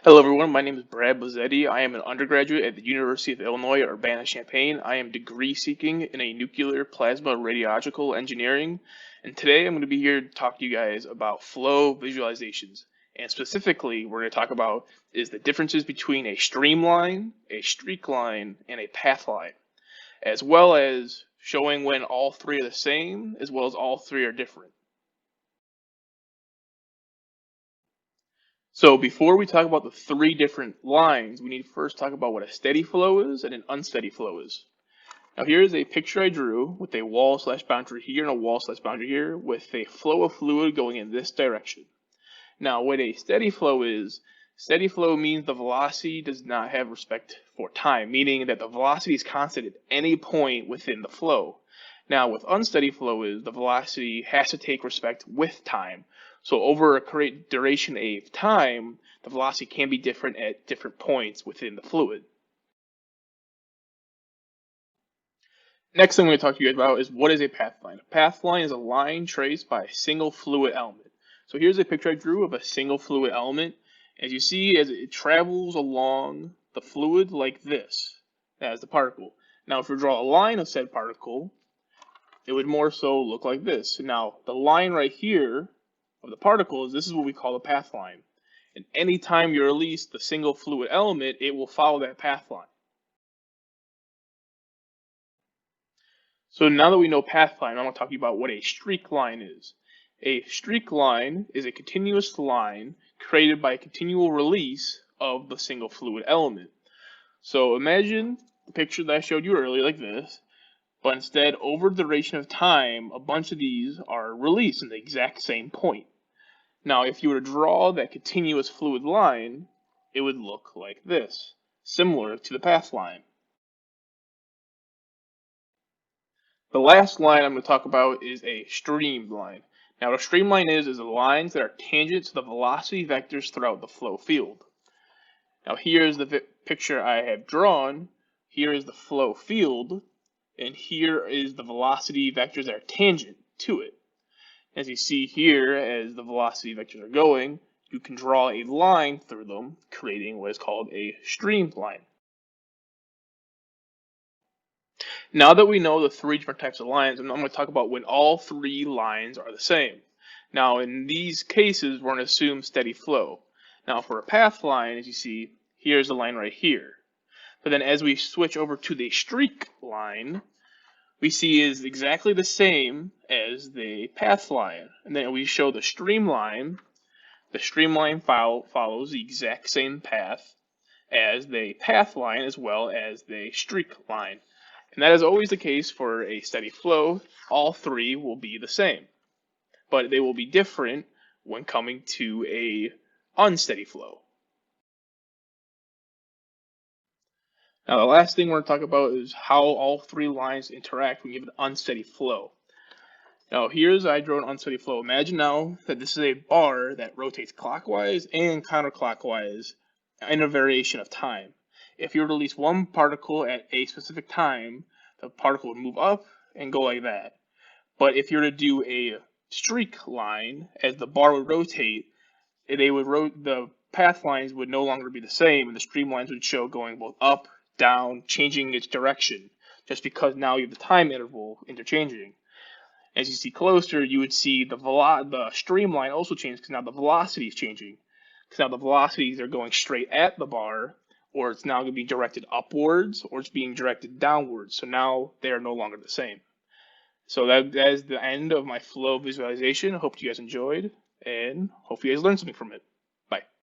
Hello everyone, my name is Brad Bozzetti. I am an undergraduate at the University of Illinois at Urbana-Champaign. I am degree seeking in a nuclear plasma radiological engineering, and today I'm going to be here to talk to you guys about flow visualizations. And specifically, we're going to talk about is the differences between a streamline, a streakline, and a pathline, as well as showing when all three are the same, as well as all three are different. So before we talk about the three different lines, we need to first talk about what a steady flow is and an unsteady flow is. Now here is a picture I drew with a wall/boundary here and a wall/boundary here with a flow of fluid going in this direction. Now what a steady flow means the velocity does not have respect for time, meaning that the velocity is constant at any point within the flow. Now with unsteady flow the velocity has to take respect with time. So over a great duration of time, the velocity can be different at different points within the fluid. Next thing I'm going to talk to you guys about is what is a pathline. A pathline is a line traced by a single fluid element. So here's a picture I drew of a single fluid element. As you see, as it travels along the fluid like this, as the particle. Now if we draw a line of said particle, it would more so look like this. Now the line right here of the particles, this is what we call a path line. And anytime you release the single fluid element, it will follow that path line. So now that we know path line, I'm going to talk to you about what a streak line is. A streak line is a continuous line created by a continual release of the single fluid element. So imagine the picture that I showed you earlier like this, but instead over the duration of time, a bunch of these are released in the exact same point. Now, if you were to draw that continuous fluid line, it would look like this, similar to the path line. The last line I'm going to talk about is a streamline. Now, what a streamline is the lines that are tangent to the velocity vectors throughout the flow field. Now, here's the picture I have drawn. Here is the flow field, and here is the velocity vectors that are tangent to it. As you see here, as the velocity vectors are going, you can draw a line through them, creating what is called a streamline. Now that we know the three different types of lines, I'm going to talk about when all three lines are the same. Now in these cases, we're going to assume steady flow. Now for a path line, as you see, here's the line right here. But then as we switch over to the streak line, we see is exactly the same as the path line. And then we show the streamline. The streamline follows the exact same path as the path line as well as the streak line. And that is always the case for a steady flow. All three will be the same, but they will be different when coming to a unsteady flow. Now the last thing we're going to talk about is how all three lines interact when you have an unsteady flow. Now here's I drew an unsteady flow. Imagine now that this is a bar that rotates clockwise and counterclockwise in a variation of time. If you were to release one particle at a specific time, the particle would move up and go like that. But if you were to do a streak line, as the bar would rotate, the path lines would no longer be the same, and the streamlines would show going both up, down, changing its direction, just because now you have the time interval interchanging. As you see closer, you would see the streamline also change because now the velocity is changing. Because now the velocities are going straight at the bar, or it's now going to be directed upwards, or it's being directed downwards. So now they are no longer the same. So that is the end of my flow visualization. I hope you guys enjoyed, and hope you guys learned something from it.